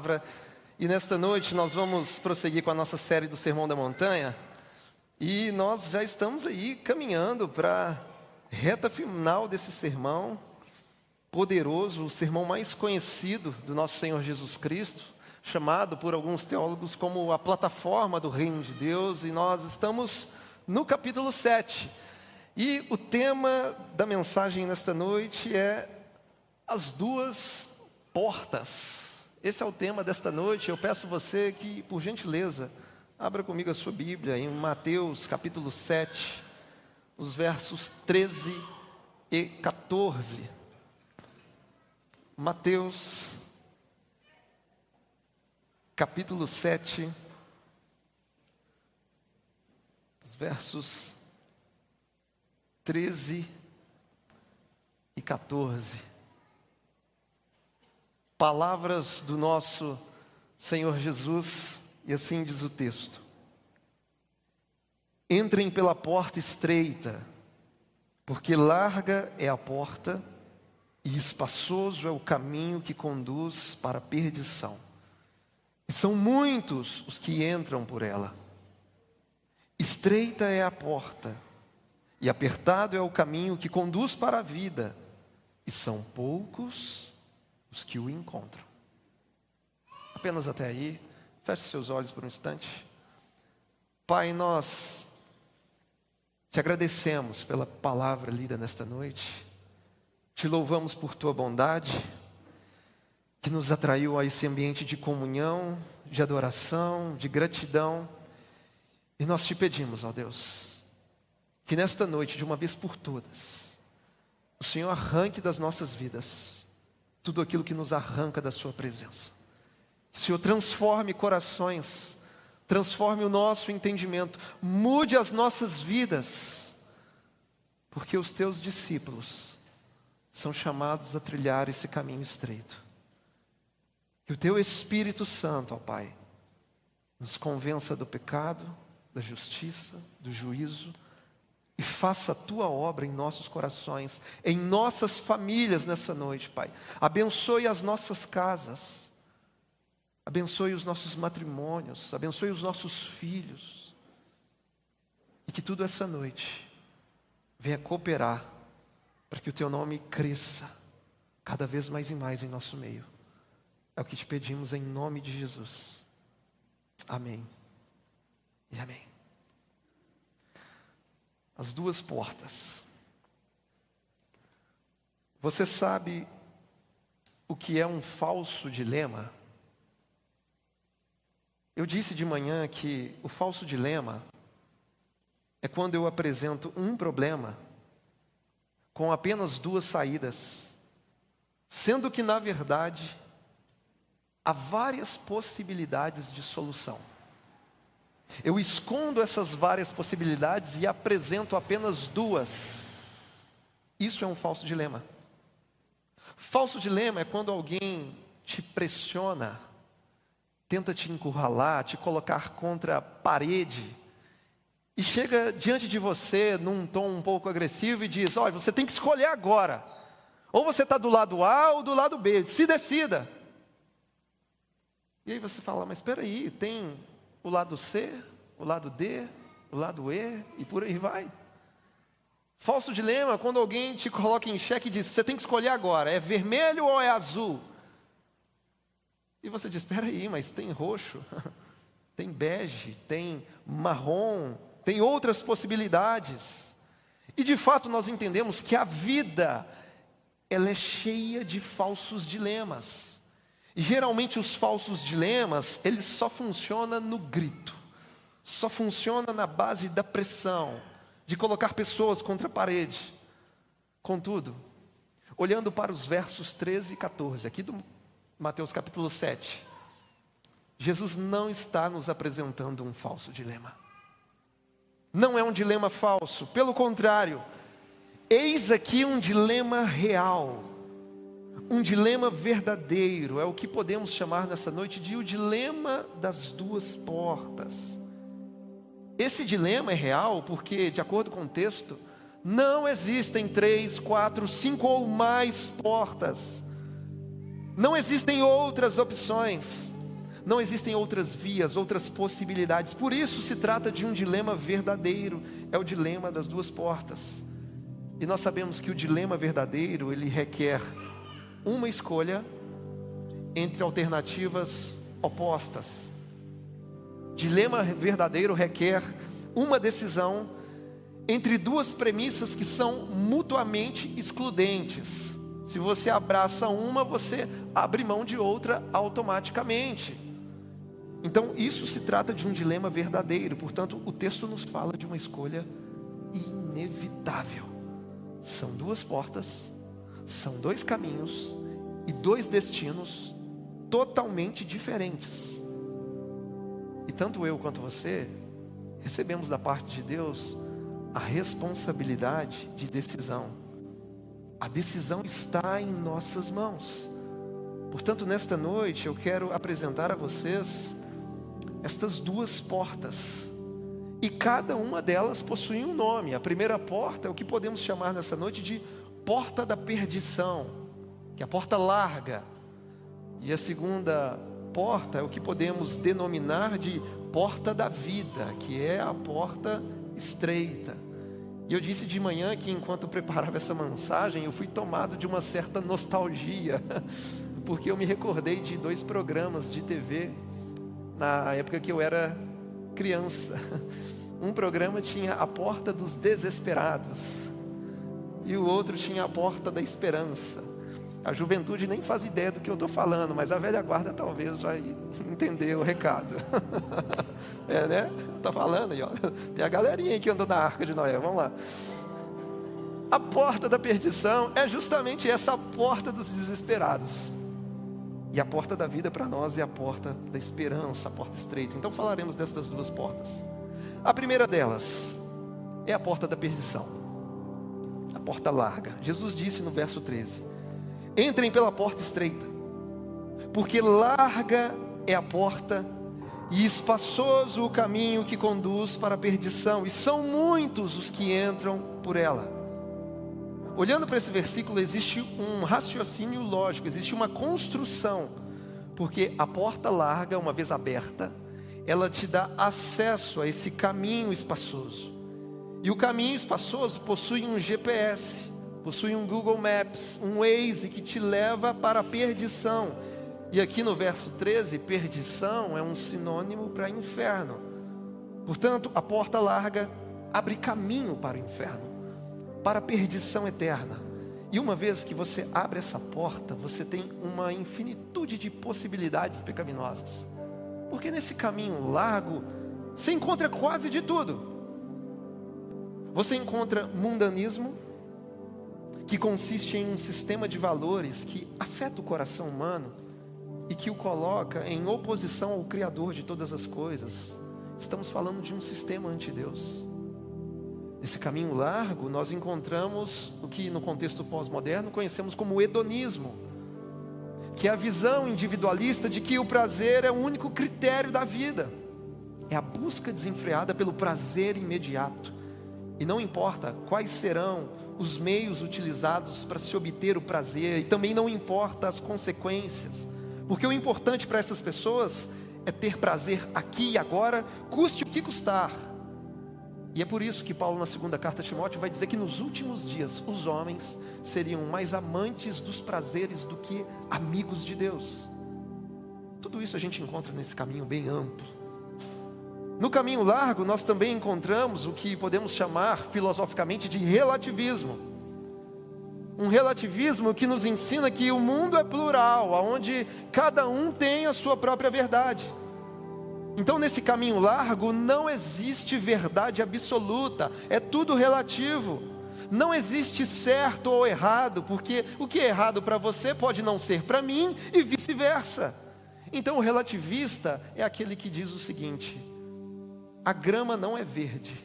palavra. E nesta noite nós vamos prosseguir com a nossa série do Sermão da Montanha. E nós já estamos aí caminhando para a reta final desse sermão poderoso, o sermão mais conhecido do nosso Senhor Jesus Cristo, chamado por alguns teólogos como a plataforma do reino de Deus. E nós estamos no capítulo 7. E o tema da mensagem nesta noite é as duas portas. Esse é o tema desta noite. Eu peço você que, por gentileza, abra comigo a sua Bíblia em Mateus capítulo 7, os versos 13 e 14. Mateus capítulo 7, os versos 13 e 14. Palavras do nosso Senhor Jesus, e assim diz o texto: entrem pela porta estreita, porque larga é a porta e espaçoso é o caminho que conduz para a perdição, e são muitos os que entram por ela. Estreita é a porta e apertado é o caminho que conduz para a vida, e são poucos os que o encontram. Apenas até aí. Feche seus olhos por um instante. Pai, nós te agradecemos pela palavra lida nesta noite. Te louvamos por tua bondade, que nos atraiu a esse ambiente de comunhão, de adoração, de gratidão. E nós te pedimos, ó Deus, que nesta noite, de uma vez por todas, o Senhor arranque das nossas vidas tudo aquilo que nos arranca da sua presença. Que o Senhor transforme corações, transforme o nosso entendimento, mude as nossas vidas, porque os teus discípulos são chamados a trilhar esse caminho estreito. Que o teu Espírito Santo, ó Pai, nos convença do pecado, da justiça, do juízo, e faça a tua obra em nossos corações, em nossas famílias nessa noite, Pai. Abençoe as nossas casas, abençoe os nossos matrimônios, abençoe os nossos filhos, e que tudo essa noite venha cooperar para que o teu nome cresça cada vez mais e mais em nosso meio. É o que te pedimos em nome de Jesus. Amém e amém. As duas portas. Você sabe o que é um falso dilema? Eu disse de manhã que o falso dilema é quando eu apresento um problema com apenas duas saídas, sendo que, na verdade, há várias possibilidades de solução. Eu escondo essas várias possibilidades e apresento apenas duas. Isso é um falso dilema. Falso dilema é quando alguém te pressiona, tenta te encurralar, te colocar contra a parede, e chega diante de você num tom um pouco agressivo e diz: olha, você tem que escolher agora. Ou você está do lado A ou do lado B, se decida. E aí você fala: mas espera aí, tem o lado C, o lado D, o lado E, e por aí vai. Falso dilema é quando alguém te coloca em xeque e diz: você tem que escolher agora, é vermelho ou é azul? E você diz: espera aí, mas tem roxo, tem bege, tem marrom, tem outras possibilidades. E de fato nós entendemos que a vida, ela é cheia de falsos dilemas. E geralmente os falsos dilemas, eles só funcionam no grito, só funciona na base da pressão, de colocar pessoas contra a parede. Contudo, olhando para os versos 13 e 14, aqui do Mateus capítulo 7, Jesus não está nos apresentando um falso dilema. Não é um dilema falso, pelo contrário, eis aqui um dilema real. Um dilema verdadeiro, é o que podemos chamar nessa noite de o dilema das duas portas. Esse dilema é real porque, de acordo com o texto, não existem 3, 4, 5 ou mais portas. Não existem outras opções. Não existem outras vias, outras possibilidades. Por isso se trata de um dilema verdadeiro. É o dilema das duas portas. E nós sabemos que o dilema verdadeiro, ele requer uma escolha entre alternativas opostas. Dilema verdadeiro requer uma decisão entre duas premissas que são mutuamente excludentes. Se você abraça uma, você abre mão de outra automaticamente. Então isso se trata de um dilema verdadeiro. Portanto, o texto nos fala de uma escolha inevitável. São duas portas, são dois caminhos e dois destinos totalmente diferentes. E tanto eu quanto você recebemos da parte de Deus a responsabilidade de decisão. A decisão está em nossas mãos. Portanto, nesta noite eu quero apresentar a vocês estas duas portas. E cada uma delas possui um nome. A primeira porta é o que podemos chamar nessa noite de porta da perdição, que é a porta larga. E a segunda porta é o que podemos denominar de porta da vida, que é a porta estreita. E eu disse de manhã que enquanto eu preparava essa mensagem, eu fui tomado de uma certa nostalgia, porque eu me recordei de dois programas de TV, na época que eu era criança. Um programa tinha a porta dos desesperados, e o outro tinha a porta da esperança. A juventude nem faz ideia do que eu estou falando, mas a velha guarda talvez vai entender o recado. É, né? Está falando aí, ó. Tem a galerinha aí que andou na Arca de Noé, vamos lá. A porta da perdição é justamente essa porta dos desesperados. E a porta da vida para nós é a porta da esperança, a porta estreita. Então falaremos destas duas portas. A primeira delas é a porta da perdição, a porta larga. Jesus disse no verso 13: entrem pela porta estreita, porque larga é a porta e espaçoso o caminho que conduz para a perdição, e são muitos os que entram por ela. Olhando para esse versículo, existe um raciocínio lógico, existe uma construção, porque a porta larga, uma vez aberta, ela te dá acesso a esse caminho espaçoso. E o caminho espaçoso possui um GPS, possui um Google Maps, um Waze que te leva para a perdição. E aqui no verso 13, perdição é um sinônimo para inferno. Portanto, a porta larga abre caminho para o inferno, para a perdição eterna. E uma vez que você abre essa porta, você tem uma infinitude de possibilidades pecaminosas. Porque nesse caminho largo, você encontra quase de tudo. Você encontra mundanismo, que consiste em um sistema de valores que afeta o coração humano e que o coloca em oposição ao Criador de todas as coisas. Estamos falando de um sistema anti-Deus. Nesse caminho largo, nós encontramos o que no contexto pós-moderno conhecemos como hedonismo, que é a visão individualista de que o prazer é o único critério da vida. É a busca desenfreada pelo prazer imediato. E não importa quais serão os meios utilizados para se obter o prazer, e também não importa as consequências, porque o importante para essas pessoas é ter prazer aqui e agora, custe o que custar. E é por isso que Paulo, na segunda carta a Timóteo, vai dizer que nos últimos dias os homens seriam mais amantes dos prazeres do que amigos de Deus. Tudo isso a gente encontra nesse caminho bem amplo. No caminho largo, nós também encontramos o que podemos chamar filosoficamente de relativismo. Um relativismo que nos ensina que o mundo é plural, onde cada um tem a sua própria verdade. Então, nesse caminho largo, não existe verdade absoluta, é tudo relativo. Não existe certo ou errado, porque o que é errado para você pode não ser para mim e vice-versa. Então, o relativista é aquele que diz o seguinte: a grama não é verde,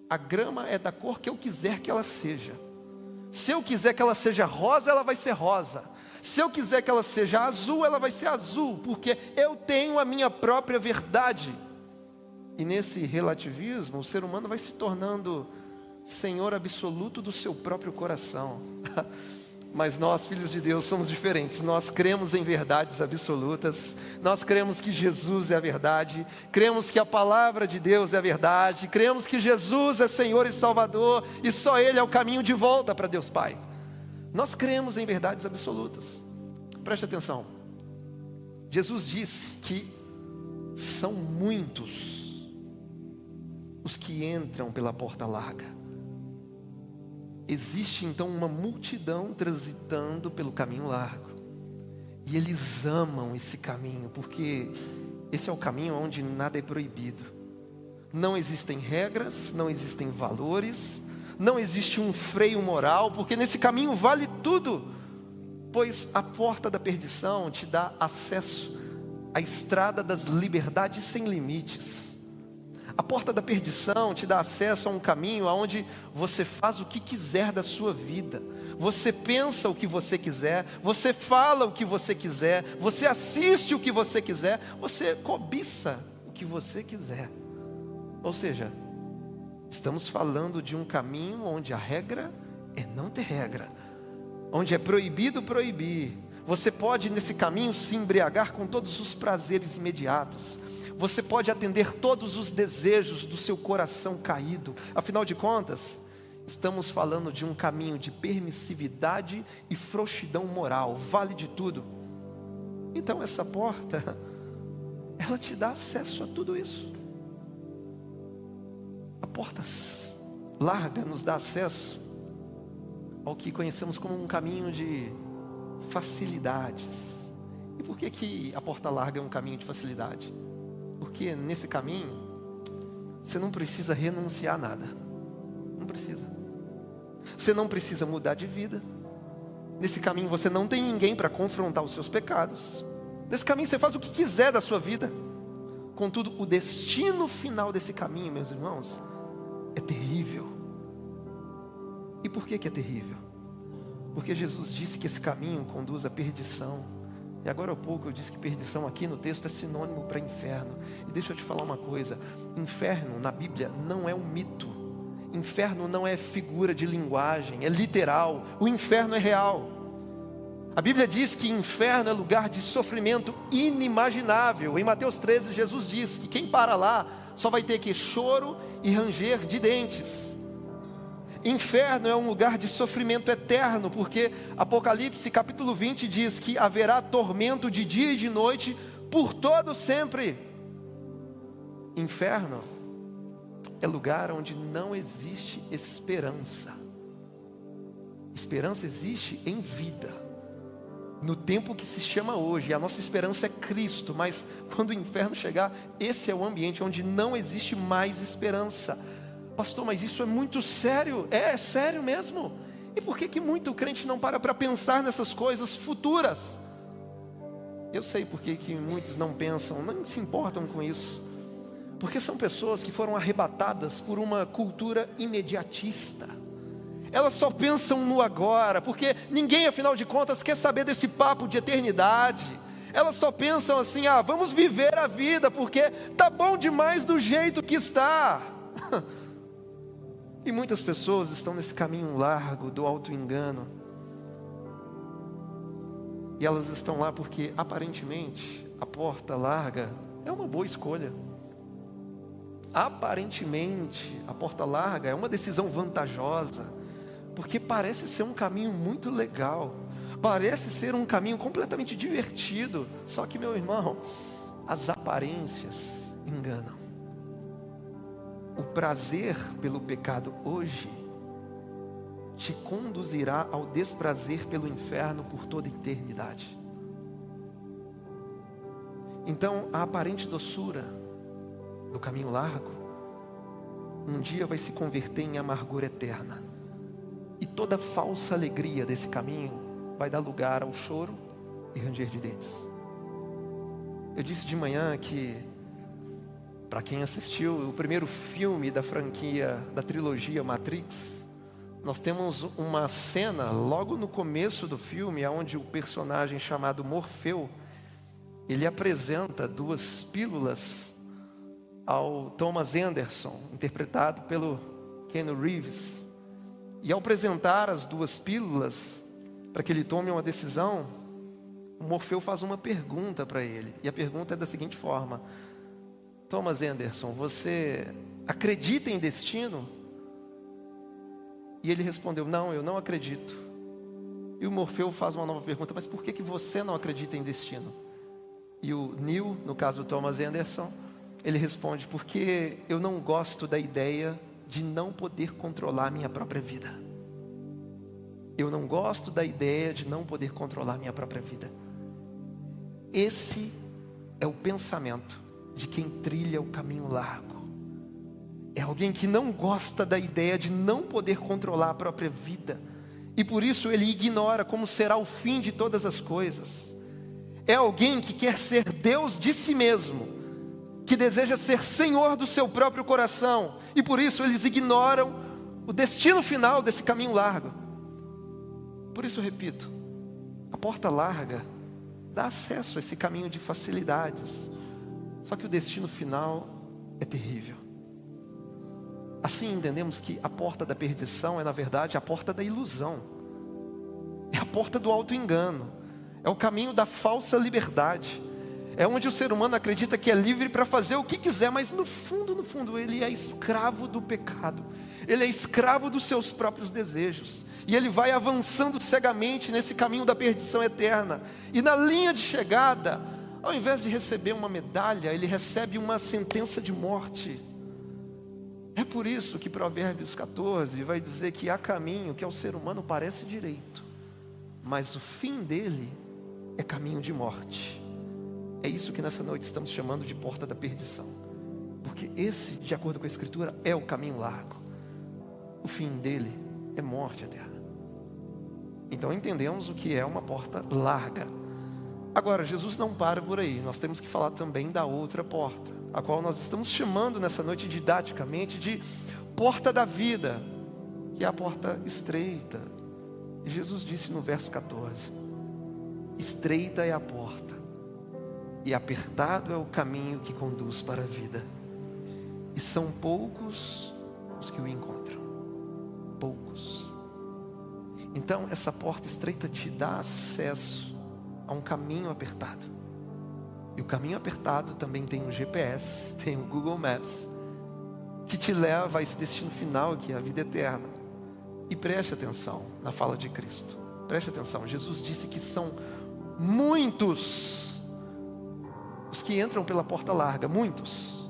a grama é da cor que eu quiser que ela seja. Se eu quiser que ela seja rosa, ela vai ser rosa. Se eu quiser que ela seja azul, ela vai ser azul, porque eu tenho a minha própria verdade. E nesse relativismo, o ser humano vai se tornando senhor absoluto do seu próprio coração. Mas nós, filhos de Deus, somos diferentes. Nós cremos em verdades absolutas. Nós cremos que Jesus é a verdade. Cremos que a palavra de Deus é a verdade. Cremos que Jesus é Senhor e Salvador. E só Ele é o caminho de volta para Deus Pai. Nós cremos em verdades absolutas. Preste atenção. Jesus disse que são muitos os que entram pela porta larga. Existe então uma multidão transitando pelo caminho largo. E eles amam esse caminho, porque esse é o caminho onde nada é proibido. Não existem regras, não existem valores, não existe um freio moral, porque nesse caminho vale tudo. Pois a porta da perdição te dá acesso à estrada das liberdades sem limites. A porta da perdição te dá acesso a um caminho onde você faz o que quiser da sua vida. Você pensa o que você quiser, você fala o que você quiser, você assiste o que você quiser, você cobiça o que você quiser. Ou seja, estamos falando de um caminho onde a regra é não ter regra, onde é proibido proibir. Você pode nesse caminho se embriagar com todos os prazeres imediatos. Você pode atender todos os desejos do seu coração caído. Afinal de contas, estamos falando de um caminho de permissividade e frouxidão moral. Vale de tudo. Então essa porta, ela te dá acesso a tudo isso. A porta larga nos dá acesso ao que conhecemos como um caminho de facilidades. E por que a porta larga é um caminho de facilidade? Porque nesse caminho, você não precisa renunciar a nada. Não precisa. Você não precisa mudar de vida. Nesse caminho você não tem ninguém para confrontar os seus pecados. Nesse caminho você faz o que quiser da sua vida. Contudo, o destino final desse caminho, meus irmãos, é terrível. E por que é terrível? Porque Jesus disse que esse caminho conduz à perdição. E agora há pouco eu disse que perdição aqui no texto é sinônimo para inferno. E deixa eu te falar uma coisa. Inferno na Bíblia não é um mito. Inferno não é figura de linguagem, é literal. O inferno é real. A Bíblia diz que inferno é lugar de sofrimento inimaginável. Em Mateus 13, Jesus diz que quem para lá só vai ter que choro e ranger de dentes. Inferno é um lugar de sofrimento eterno, porque Apocalipse capítulo 20 diz que haverá tormento de dia e de noite por todo sempre. Inferno é lugar onde não existe esperança. Esperança existe em vida, no tempo que se chama hoje. A nossa esperança é Cristo, mas quando o inferno chegar, esse é o ambiente onde não existe mais esperança. Pastor, mas isso é muito sério. É sério mesmo. E por que muito crente não para pensar nessas coisas futuras? Eu sei por que muitos não pensam, não se importam com isso. Porque são pessoas que foram arrebatadas por uma cultura imediatista. Elas só pensam no agora, porque ninguém, afinal de contas, quer saber desse papo de eternidade. Elas só pensam assim, vamos viver a vida, porque tá bom demais do jeito que está. E muitas pessoas estão nesse caminho largo do auto-engano. E elas estão lá porque, aparentemente, a porta larga é uma boa escolha. Aparentemente, a porta larga é uma decisão vantajosa, porque parece ser um caminho muito legal, parece ser um caminho completamente divertido. Só que, meu irmão, as aparências enganam. O prazer pelo pecado hoje te conduzirá ao desprazer pelo inferno por toda a eternidade. Então, a aparente doçura do caminho largo um dia vai se converter em amargura eterna. E toda falsa alegria desse caminho vai dar lugar ao choro e ranger de dentes. Eu disse de manhã que, para quem assistiu o primeiro filme da franquia, da trilogia Matrix, nós temos uma cena logo no começo do filme, onde o personagem chamado Morfeu, ele apresenta 2 pílulas ao Thomas Anderson, interpretado pelo Keanu Reeves. E ao apresentar as 2 pílulas, para que ele tome uma decisão, o Morfeu faz uma pergunta para ele. E a pergunta é da seguinte forma: Thomas Anderson, você acredita em destino? E ele respondeu: não, eu não acredito. E o Morfeu faz uma nova pergunta: mas por que você não acredita em destino? E o Neil, no caso do Thomas Anderson, ele responde: porque eu não gosto da ideia de não poder controlar a minha própria vida. Eu não gosto da ideia de não poder controlar a minha própria vida. Esse é o pensamento de quem trilha o caminho largo. É alguém que não gosta da ideia de não poder controlar a própria vida. E por isso ele ignora como será o fim de todas as coisas. É alguém que quer ser Deus de si mesmo, que deseja ser Senhor do seu próprio coração. E por isso eles ignoram o destino final desse caminho largo. Por isso eu repito, a porta larga dá acesso a esse caminho de facilidades. Só que o destino final é terrível. Assim entendemos que a porta da perdição é, na verdade, a porta da ilusão. É a porta do auto-engano. É o caminho da falsa liberdade. É onde o ser humano acredita que é livre para fazer o que quiser, mas no fundo, ele é escravo do pecado. Ele é escravo dos seus próprios desejos. E ele vai avançando cegamente nesse caminho da perdição eterna. E na linha de chegada, ao invés de receber uma medalha, ele recebe uma sentença de morte. É por isso que Provérbios 14 vai dizer que há caminho que ao ser humano parece direito, mas o fim dele é caminho de morte. É isso que nessa noite estamos chamando de porta da perdição. Porque esse, de acordo com a Escritura, é o caminho largo. O fim dele é morte eterna. Então entendemos o que é uma porta larga. Agora, Jesus não para por aí. Nós temos que falar também da outra porta, a qual nós estamos chamando nessa noite didaticamente de porta da vida, que é a porta estreita. E Jesus disse no verso 14: estreita é a porta, e apertado é o caminho que conduz para a vida, e são poucos os que o encontram. Poucos. Então essa porta estreita te dá acesso a um caminho apertado. E o caminho apertado também tem o GPS, tem o Google Maps, que te leva a esse destino final, que é a vida eterna. E preste atenção na fala de Cristo. Preste atenção, Jesus disse que são muitos os que entram pela porta larga, muitos.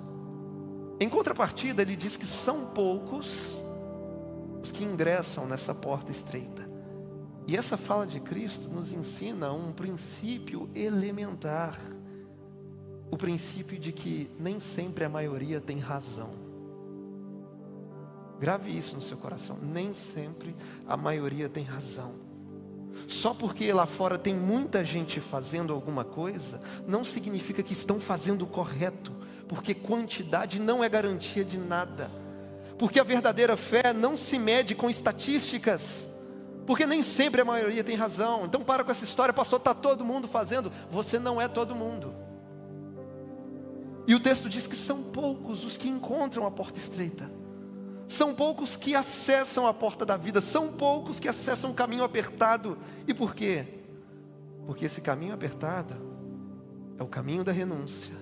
Em contrapartida, ele diz que são poucos os que ingressam nessa porta estreita. E essa fala de Cristo nos ensina um princípio elementar. O princípio de que nem sempre a maioria tem razão. Grave isso no seu coração. Nem sempre a maioria tem razão. Só porque lá fora tem muita gente fazendo alguma coisa, não significa que estão fazendo o correto. Porque quantidade não é garantia de nada. Porque a verdadeira fé não se mede com estatísticas. Porque nem sempre a maioria tem razão. Então para com essa história: pastor, está todo mundo fazendo. Você não é todo mundo. E o texto diz que são poucos os que encontram a porta estreita. São poucos que acessam a porta da vida. São poucos que acessam o caminho apertado. E por quê? Porque esse caminho apertado é o caminho da renúncia,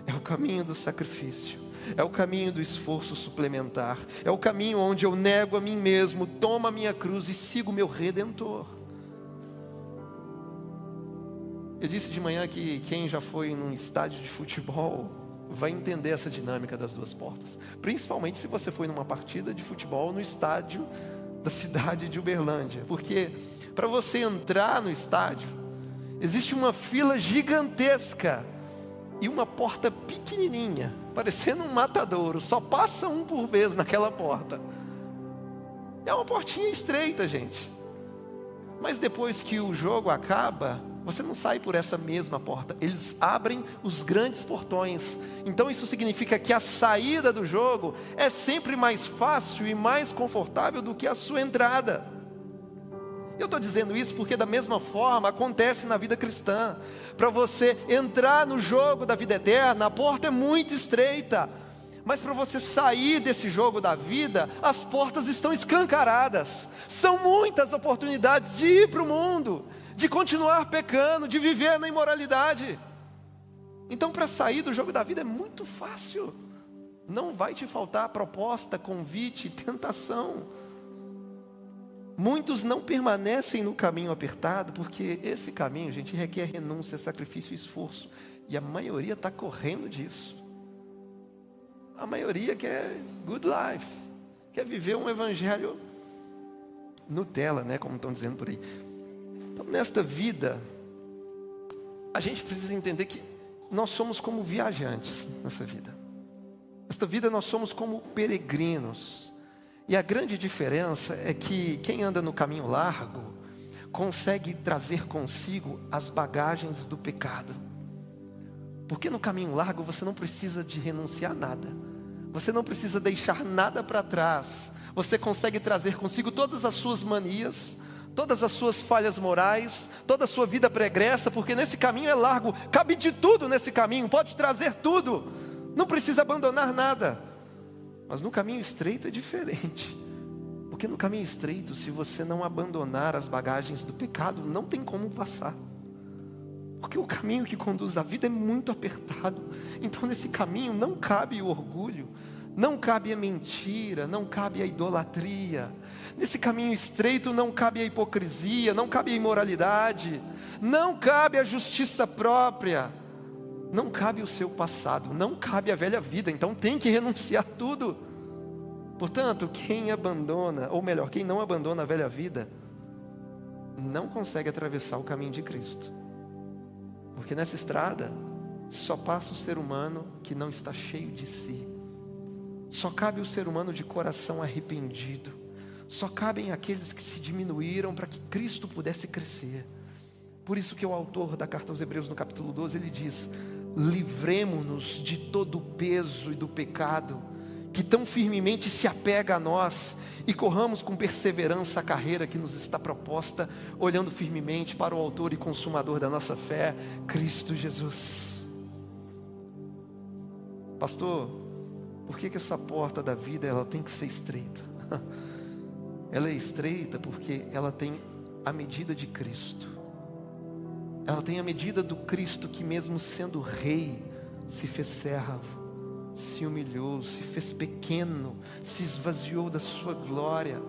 é o caminho do sacrifício, é o caminho do esforço suplementar, é o caminho onde eu nego a mim mesmo, tomo a minha cruz e sigo o meu Redentor. Eu disse de manhã que quem já foi num estádio de futebol vai entender essa dinâmica das duas portas. Principalmente se você foi numa partida de futebol no estádio da cidade de Uberlândia. Porque para você entrar no estádio, existe uma fila gigantesca e uma porta pequenininha, parecendo um matadouro. Só passa um por vez naquela porta. É uma portinha estreita, gente. Mas depois que o jogo acaba, você não sai por essa mesma porta. Eles abrem os grandes portões. Então isso significa que a saída do jogo é sempre mais fácil e mais confortável do que a sua entrada. Eu estou dizendo isso porque da mesma forma acontece na vida cristã. Para você entrar no jogo da vida eterna, a porta é muito estreita. Mas para você sair desse jogo da vida, as portas estão escancaradas. São muitas oportunidades de ir para o mundo, de continuar pecando, de viver na imoralidade. Então, para sair do jogo da vida é muito fácil. Não vai te faltar proposta, convite, tentação. Muitos não permanecem no caminho apertado, porque esse caminho, gente, requer renúncia, sacrifício e esforço. E a maioria está correndo disso. A maioria quer good life, quer viver um evangelho Nutella, né, como estão dizendo por aí. Então, nesta vida, a gente precisa entender que nós somos como viajantes nessa vida. Nesta vida nós somos como peregrinos. E a grande diferença é que quem anda no caminho largo consegue trazer consigo as bagagens do pecado. Porque no caminho largo você não precisa de renunciar a nada. Você não precisa deixar nada para trás. Você consegue trazer consigo todas as suas manias, todas as suas falhas morais, toda a sua vida pregressa, porque nesse caminho é largo, cabe de tudo nesse caminho, pode trazer tudo, não precisa abandonar nada. Mas no caminho estreito é diferente, porque no caminho estreito, se você não abandonar as bagagens do pecado, não tem como passar. Porque o caminho que conduz à vida é muito apertado. Então nesse caminho não cabe o orgulho, não cabe a mentira, não cabe a idolatria. Nesse caminho estreito não cabe a hipocrisia, não cabe a imoralidade, não cabe a justiça própria, não cabe o seu passado, não cabe a velha vida. Então tem que renunciar tudo. Portanto, quem abandona, ou melhor, quem não abandona a velha vida, não consegue atravessar o caminho de Cristo. Porque nessa estrada só passa o ser humano que não está cheio de si. Só cabe o ser humano de coração arrependido. Só cabem aqueles que se diminuíram para que Cristo pudesse crescer. Por isso que o autor da carta aos Hebreus, no capítulo 12, ele diz: livremo-nos de todo o peso e do pecado que tão firmemente se apega a nós, e corramos com perseverança a carreira que nos está proposta, olhando firmemente para o autor e consumador da nossa fé, Cristo Jesus. Pastor, por que essa porta da vida ela tem que ser estreita? Ela é estreita porque ela tem a medida de Cristo. Ela tem a medida do Cristo que, mesmo sendo rei, se fez servo, se humilhou, se fez pequeno, se esvaziou da sua glória.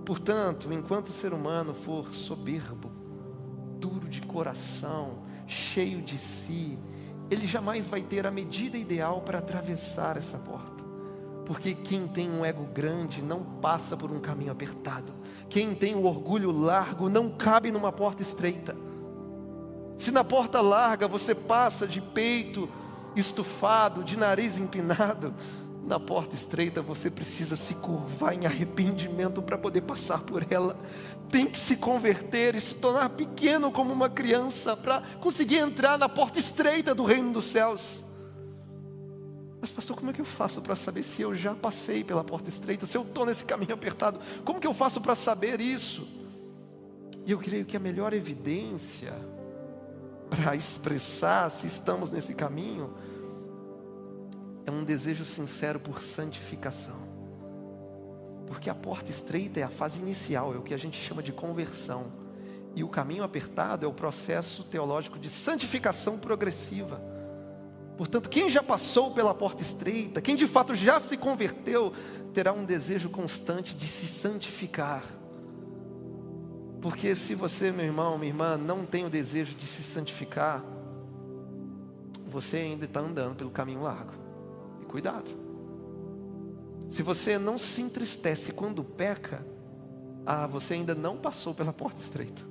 Portanto, enquanto o ser humano for soberbo, duro de coração, cheio de si, ele jamais vai ter a medida ideal para atravessar essa porta. Porque quem tem um ego grande não passa por um caminho apertado. Quem tem o orgulho largo não cabe numa porta estreita. Se na porta larga você passa de peito estufado, de nariz empinado, na porta estreita você precisa se curvar em arrependimento para poder passar por ela. Tem que se converter e se tornar pequeno como uma criança para conseguir entrar na porta estreita do reino dos céus. Mas pastor, como é que eu faço para saber se eu já passei pela porta estreita, se eu estou nesse caminho apertado? Como que eu faço para saber isso? E eu creio que a melhor evidência para expressar se estamos nesse caminho é um desejo sincero por santificação. Porque a porta estreita é a fase inicial, é o que a gente chama de conversão. E o caminho apertado é o processo teológico de santificação progressiva. Portanto, quem já passou pela porta estreita, quem de fato já se converteu, terá um desejo constante de se santificar. Porque se você, meu irmão, minha irmã, não tem o desejo de se santificar, você ainda está andando pelo caminho largo. E cuidado. Se você não se entristece quando peca, você ainda não passou pela porta estreita.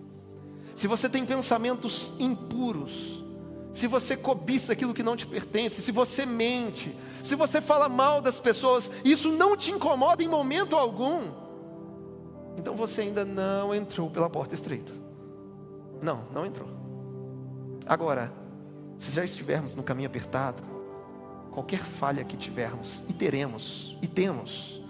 Se você tem pensamentos impuros, se você cobiça aquilo que não te pertence, se você mente, se você fala mal das pessoas, isso não te incomoda em momento algum, então você ainda não entrou pela porta estreita. Não entrou. Agora, se já estivermos no caminho apertado, qualquer falha que tivermos, e teremos, e temos,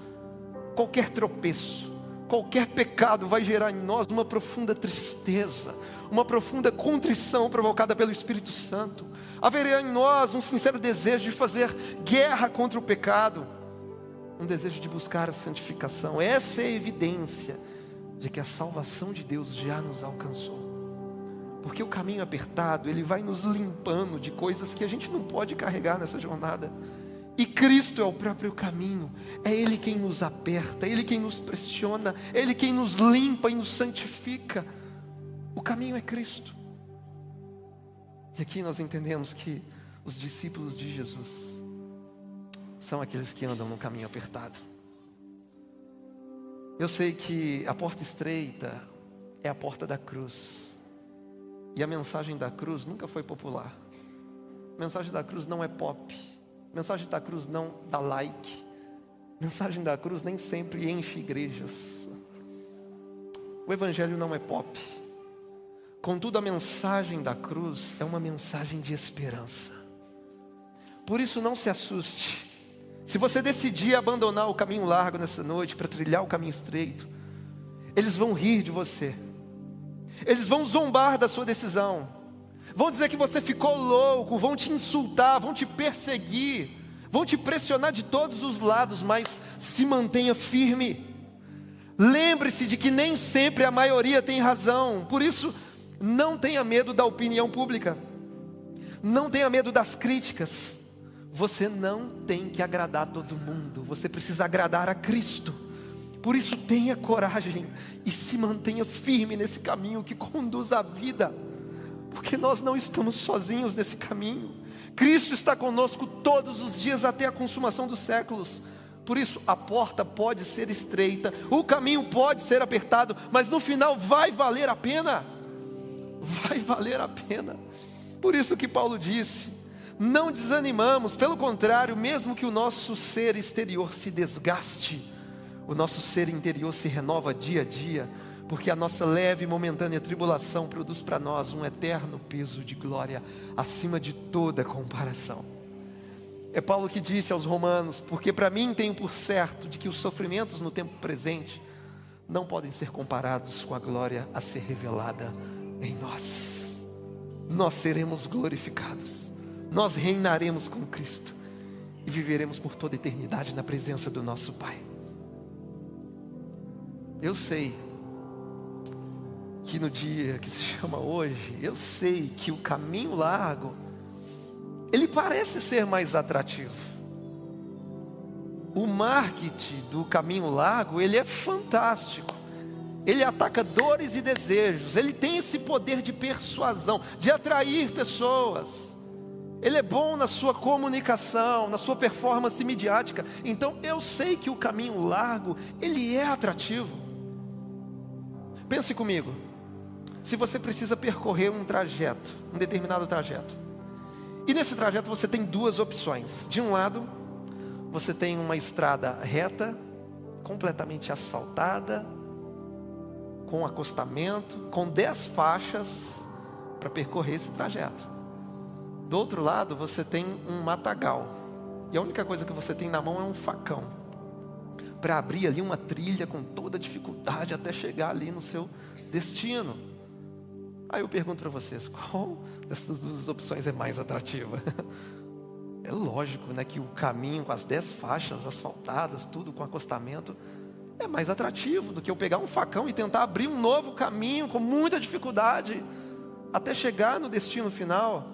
qualquer tropeço, qualquer pecado vai gerar em nós uma profunda tristeza, uma profunda contrição provocada pelo Espírito Santo. Haverá em nós um sincero desejo de fazer guerra contra o pecado, um desejo de buscar a santificação. Essa é a evidência de que a salvação de Deus já nos alcançou. Porque o caminho apertado, ele vai nos limpando de coisas que a gente não pode carregar nessa jornada. E Cristo é o próprio caminho. É Ele quem nos aperta, é Ele quem nos pressiona, é Ele quem nos limpa e nos santifica. O caminho é Cristo. E aqui nós entendemos que os discípulos de Jesus são aqueles que andam no caminho apertado. Eu sei que a porta estreita é a porta da cruz. E a mensagem da cruz nunca foi popular. A mensagem da cruz não é pop. A mensagem da cruz não dá like. A mensagem da cruz nem sempre enche igrejas. O evangelho não é pop. Contudo, a mensagem da cruz é uma mensagem de esperança. Por isso, não se assuste. Se você decidir abandonar o caminho largo nessa noite para trilhar o caminho estreito, eles vão rir de você. Eles vão zombar da sua decisão. Vão dizer que você ficou louco, vão te insultar, vão te perseguir, vão te pressionar de todos os lados, mas se mantenha firme. Lembre-se de que nem sempre a maioria tem razão. Por isso, não tenha medo da opinião pública. Não tenha medo das críticas. Você não tem que agradar todo mundo. Você precisa agradar a Cristo. Por isso, tenha coragem e se mantenha firme nesse caminho que conduz à vida. Porque nós não estamos sozinhos nesse caminho. Cristo está conosco todos os dias até a consumação dos séculos. Por isso, a porta pode ser estreita, o caminho pode ser apertado, mas no final vai valer a pena. Vai valer a pena. Por isso que Paulo disse: não desanimamos, pelo contrário, mesmo que o nosso ser exterior se desgaste, o nosso ser interior se renova dia a dia, porque a nossa leve e momentânea tribulação produz para nós um eterno peso de glória acima de toda comparação. É Paulo que disse aos romanos: porque para mim tenho por certo de que os sofrimentos no tempo presente não podem ser comparados com a glória a ser revelada em nós. Nós seremos glorificados, nós reinaremos com Cristo e viveremos por toda a eternidade na presença do nosso Pai. Eu sei que no dia que se chama hoje, eu sei que o caminho largo, ele parece ser mais atrativo. O marketing do caminho largo, ele é fantástico. Ele ataca dores e desejos. Ele tem esse poder de persuasão, de atrair pessoas. Ele é bom na sua comunicação, na sua performance midiática. Então eu sei que o caminho largo, ele é atrativo. Pense comigo. Se você precisa percorrer um trajeto, um determinado trajeto, e nesse trajeto você tem duas opções. De um lado, você tem uma estrada reta, completamente asfaltada, com acostamento, com 10 faixas para percorrer esse trajeto. Do outro lado, você tem um matagal, e a única coisa que você tem na mão é um facão, para abrir ali uma trilha com toda a dificuldade até chegar ali no seu destino. Aí eu pergunto para vocês, qual dessas duas opções é mais atrativa? É lógico, né, que o caminho com as 10 faixas asfaltadas, tudo com acostamento, é mais atrativo do que eu pegar um facão e tentar abrir um novo caminho com muita dificuldade até chegar no destino final.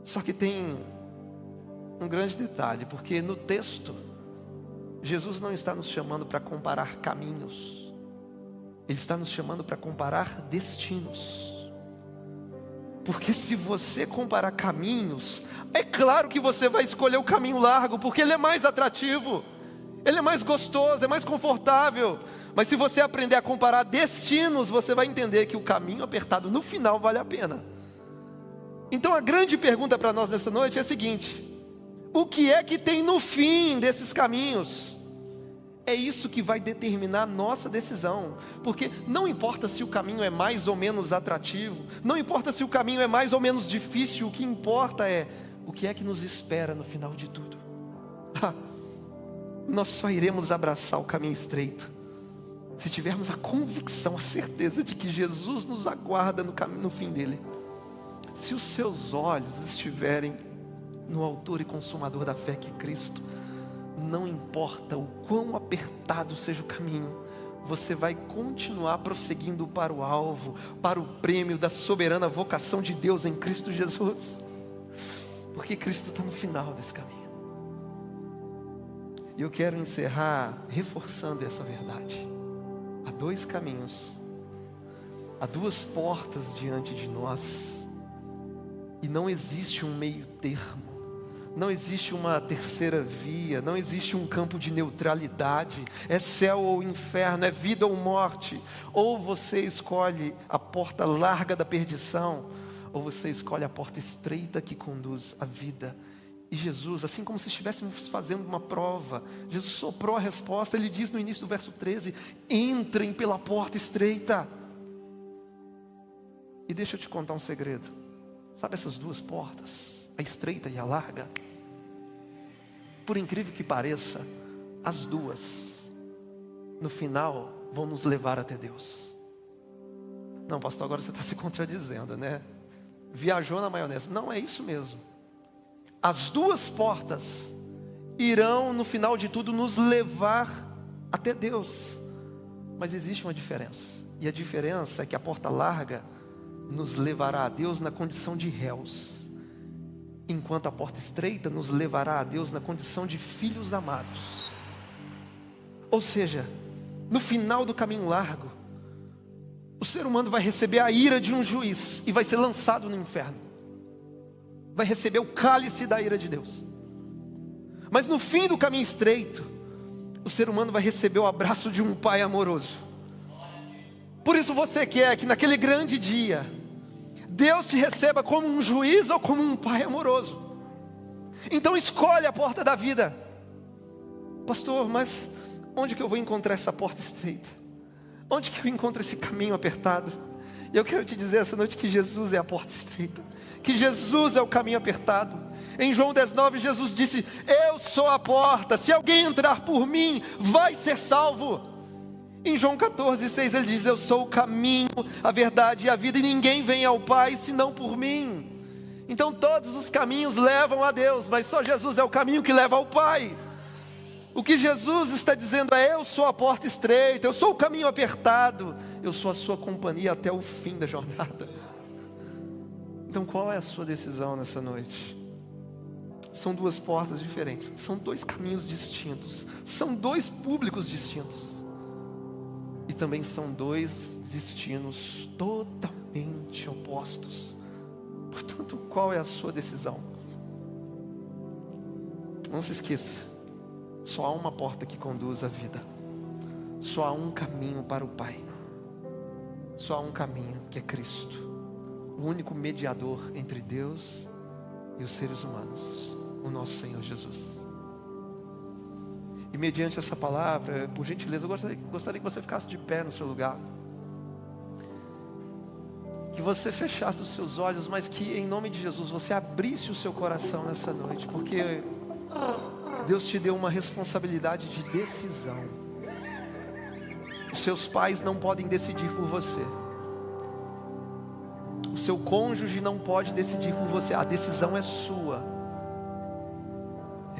Só que tem um grande detalhe, porque no texto Jesus não está nos chamando para comparar caminhos, Ele está nos chamando para comparar destinos. Porque se você comparar caminhos, é claro que você vai escolher o caminho largo, porque ele é mais atrativo, ele é mais gostoso, é mais confortável. Mas se você aprender a comparar destinos, você vai entender que o caminho apertado no final vale a pena. Então a grande pergunta para nós nessa noite é a seguinte: o que é que tem no fim desses caminhos? É isso que vai determinar a nossa decisão. Porque não importa se o caminho é mais ou menos atrativo, não importa se o caminho é mais ou menos difícil, o que importa é o que é que nos espera no final de tudo. Nós só iremos abraçar o caminho estreito se tivermos a convicção, a certeza de que Jesus nos aguarda no fim dele. se os seus olhos estiverem no autor e consumador da fé que é Cristo, não importa o quão apertado seja o caminho, você vai continuar prosseguindo para o alvo, para o prêmio da soberana vocação de Deus em Cristo Jesus, porque Cristo está no final desse caminho. E eu quero encerrar reforçando essa verdade. Há dois caminhos, há duas portas diante de nós, e não existe um meio termo, não existe uma terceira via, não existe um campo de neutralidade, é céu ou inferno, é vida ou morte. Ou você escolhe a porta larga da perdição, ou você escolhe a porta estreita que conduz à vida. E Jesus, assim como se estivéssemos fazendo uma prova, Jesus soprou a resposta. Ele diz no início do verso 13: entrem pela porta estreita. E deixa eu te contar um segredo. Sabe essas duas portas, a estreita e a larga? Por incrível que pareça, as duas, no final, vão nos levar até Deus. Não, pastor, agora você está se contradizendo, né? Viajou na maionese. Não, é isso mesmo. As duas portas irão, no final de tudo, nos levar até Deus. Mas existe uma diferença. E a diferença é que a porta larga nos levará a Deus na condição de réus, enquanto a porta estreita nos levará a Deus na condição de filhos amados. Ou seja, no final do caminho largo, o ser humano vai receber a ira de um juiz e vai ser lançado no inferno. Vai receber o cálice da ira de Deus. Mas no fim do caminho estreito, o ser humano vai receber o abraço de um pai amoroso. Por isso você quer que naquele grande dia, Deus te receba como um juiz ou como um pai amoroso. Então escolhe a porta da vida. Pastor, mas onde que eu vou encontrar essa porta estreita? Onde que eu encontro esse caminho apertado? E eu quero te dizer essa noite que Jesus é a porta estreita, que Jesus é o caminho apertado. Em João 19, Jesus disse: eu sou a porta, se alguém entrar por mim, vai ser salvo. Em João 14, 6 ele diz: eu sou o caminho, a verdade e a vida, e ninguém vem ao Pai senão por mim. Então todos os caminhos levam a Deus, mas só Jesus é o caminho que leva ao Pai. O que Jesus está dizendo é: eu sou a porta estreita, eu sou o caminho apertado, eu sou a sua companhia até o fim da jornada. Então qual é a sua decisão nessa noite? São duas portas diferentes, são dois caminhos distintos, são dois públicos distintos, e também são dois destinos totalmente opostos. Portanto, qual é a sua decisão? Não se esqueça, só há uma porta que conduz à vida, só há um caminho para o Pai, só há um caminho, que é Cristo, o único mediador entre Deus e os seres humanos, o nosso Senhor Jesus. E mediante essa palavra, por gentileza, eu gostaria que você ficasse de pé no seu lugar, que você fechasse os seus olhos, mas que em nome de Jesus você abrisse o seu coração nessa noite, porque Deus te deu uma responsabilidade de decisão. Os seus pais não podem decidir por você, o seu cônjuge não pode decidir por você, a decisão é sua,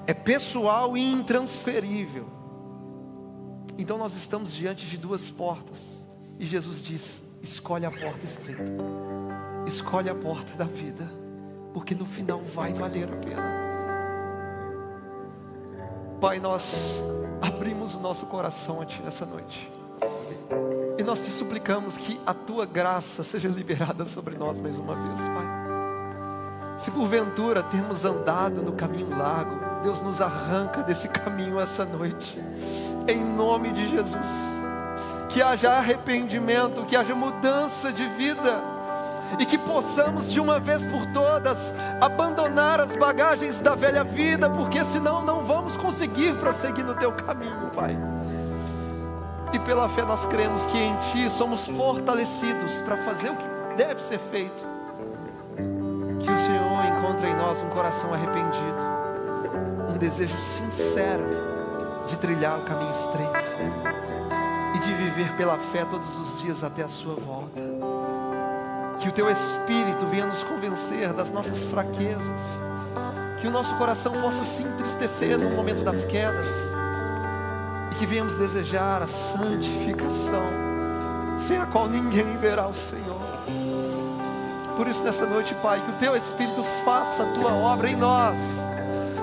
é pessoal e intransferível. Então nós estamos diante de duas portas, e Jesus diz: escolhe a porta estreita, escolhe a porta da vida, porque no final vai valer a pena. Pai, nós abrimos o nosso coração a Ti nessa noite, e nós te suplicamos que a Tua graça seja liberada sobre nós mais uma vez, Pai. Se porventura temos andado no caminho largo, Deus nos arranca desse caminho essa noite, em nome de Jesus. Que haja arrependimento, que haja mudança de vida, e que possamos de uma vez por todas abandonar as bagagens da velha vida, porque senão não vamos conseguir prosseguir no Teu caminho, Pai. E pela fé nós cremos que em Ti somos fortalecidos para fazer o que deve ser feito. Que o Senhor encontre em nós um coração arrependido, um desejo sincero de trilhar o caminho estreito e de viver pela fé todos os dias até a sua volta. que o Teu Espírito venha nos convencer das nossas fraquezas, que o nosso coração possa se entristecer no momento das quedas, e que venhamos desejar a santificação, sem a qual ninguém verá o Senhor. Por isso, nesta noite, Pai, que o Teu Espírito faça a Tua obra em nós.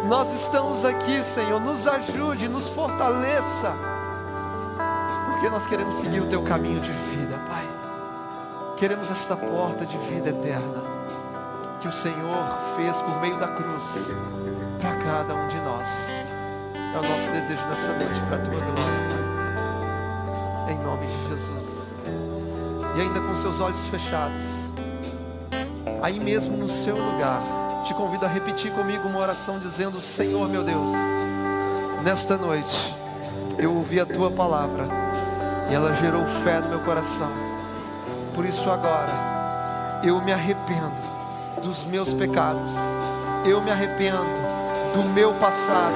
Nós estamos aqui, Senhor, nos ajude, nos fortaleça, porque nós queremos seguir o Teu caminho de vida, Pai. Queremos esta porta de vida eterna que o Senhor fez por meio da cruz para cada um de nós. É o nosso desejo nessa noite, para a Tua glória, Pai. Em nome de Jesus. E ainda com seus olhos fechados, aí mesmo no seu lugar, te convido a repetir comigo uma oração dizendo: Senhor meu Deus, nesta noite eu ouvi a Tua palavra e ela gerou fé no meu coração. Por isso agora eu me arrependo dos meus pecados, eu me arrependo do meu passado,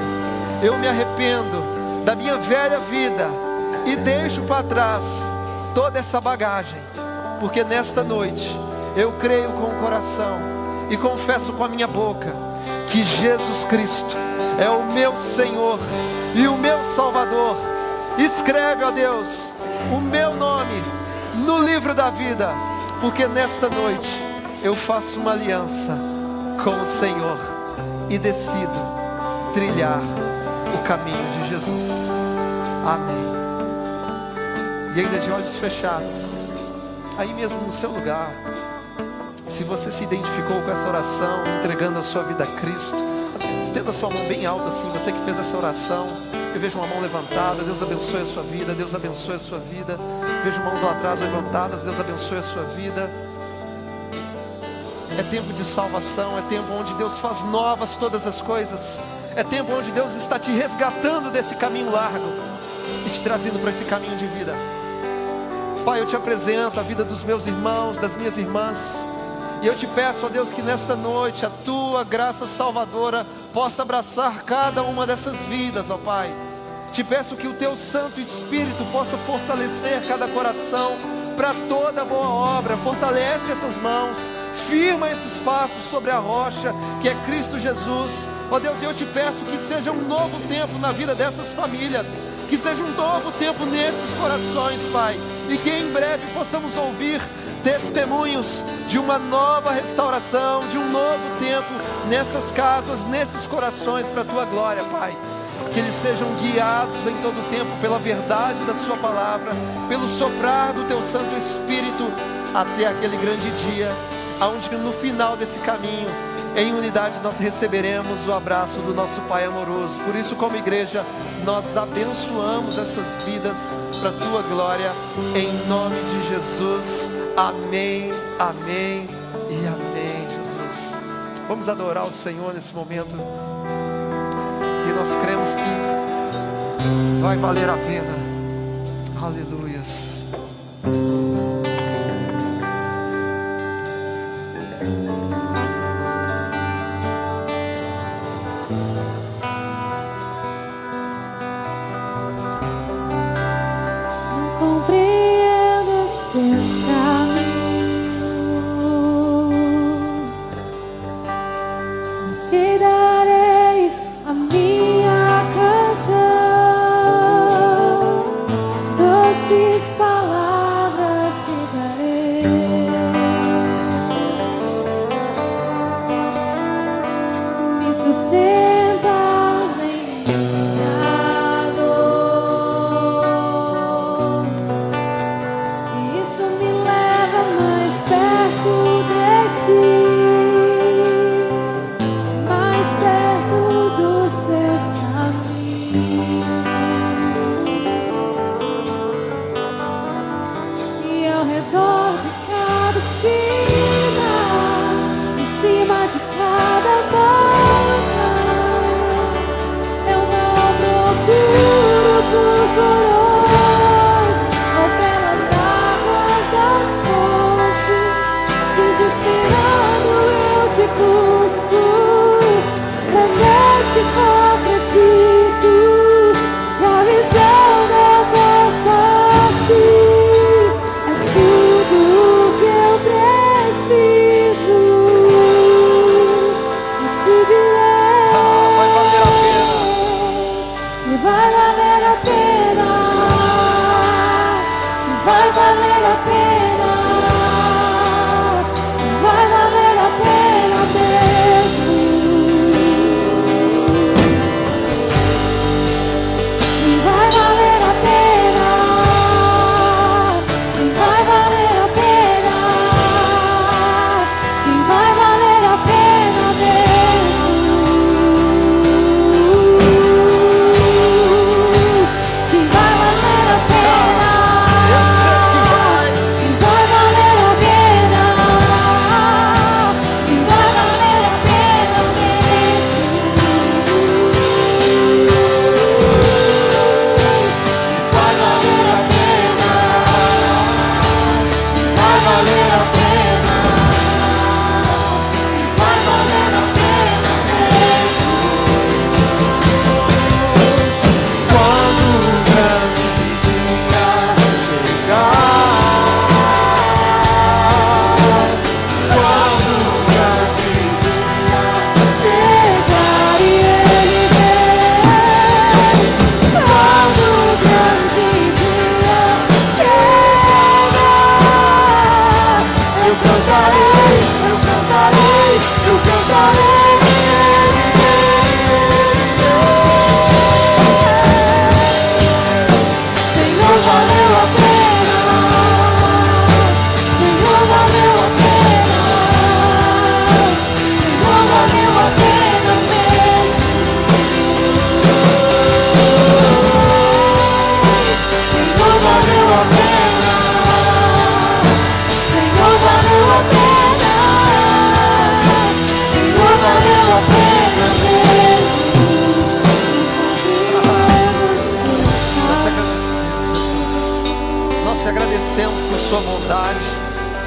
eu me arrependo da minha velha vida e deixo para trás toda essa bagagem, porque nesta noite eu creio com o coração e confesso com a minha boca que Jesus Cristo é o meu Senhor e o meu Salvador. Escreve, ó Deus, o meu nome no livro da vida, porque nesta noite eu faço uma aliança com o Senhor e decido trilhar o caminho de Jesus. Amém. E ainda de olhos fechados, aí mesmo no seu lugar, se você se identificou com essa oração, entregando a sua vida a Cristo, estenda a sua mão bem alta assim, você que fez essa oração. Eu vejo uma mão levantada. Deus abençoe a sua vida, Deus abençoe a sua vida. Vejo mãos lá atrás levantadas. Deus abençoe a sua vida. É tempo de salvação, é tempo onde Deus faz novas todas as coisas, é tempo onde Deus está te resgatando desse caminho largo e te trazendo para esse caminho de vida. Pai, eu te apresento a vida dos meus irmãos, das minhas irmãs, e eu te peço, ó Deus, que nesta noite a Tua graça salvadora possa abraçar cada uma dessas vidas, ó Pai. Te peço que o Teu Santo Espírito possa fortalecer cada coração para toda boa obra. Fortalece essas mãos, firma esses passos sobre a rocha que é Cristo Jesus. Ó Deus, eu te peço que seja um novo tempo na vida dessas famílias, que seja um novo tempo nesses corações, Pai, e que em breve possamos ouvir testemunhos de uma nova restauração, de um novo tempo nessas casas, nesses corações, para a Tua glória, Pai. Que eles sejam guiados em todo o tempo pela verdade da Sua palavra, pelo soprar do Teu Santo Espírito, até aquele grande dia, onde no final desse caminho, em unidade, nós receberemos o abraço do nosso Pai amoroso. Por isso, como igreja, nós abençoamos essas vidas para a Tua glória, em nome de Jesus. Amém, amém e amém, Jesus. Vamos adorar o Senhor nesse momento, e nós cremos que vai valer a pena. Aleluias. Sustenta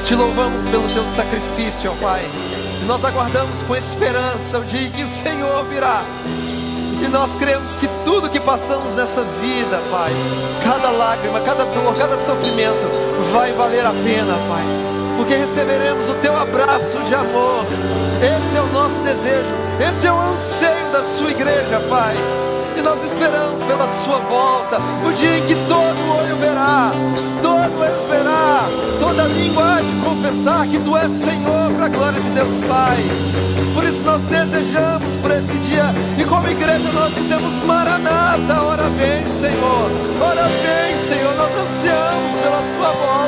Te louvamos pelo teu sacrifício, ó Pai. Nós aguardamos com esperança o dia em que o Senhor virá. E nós cremos que tudo que passamos nessa vida, Pai, cada lágrima, cada dor, cada sofrimento, vai valer a pena, Pai. Porque receberemos o teu abraço de amor. Esse é o nosso desejo, esse é o anseio da sua igreja, Pai. E nós esperamos pela sua volta, o dia em que todo olho verá, toda língua há de confessar que Tu és Senhor, para a glória de Deus Pai. Por isso nós desejamos por esse dia, e como igreja nós dizemos: Maranata, ora vem Senhor, nós ansiamos pela Sua voz.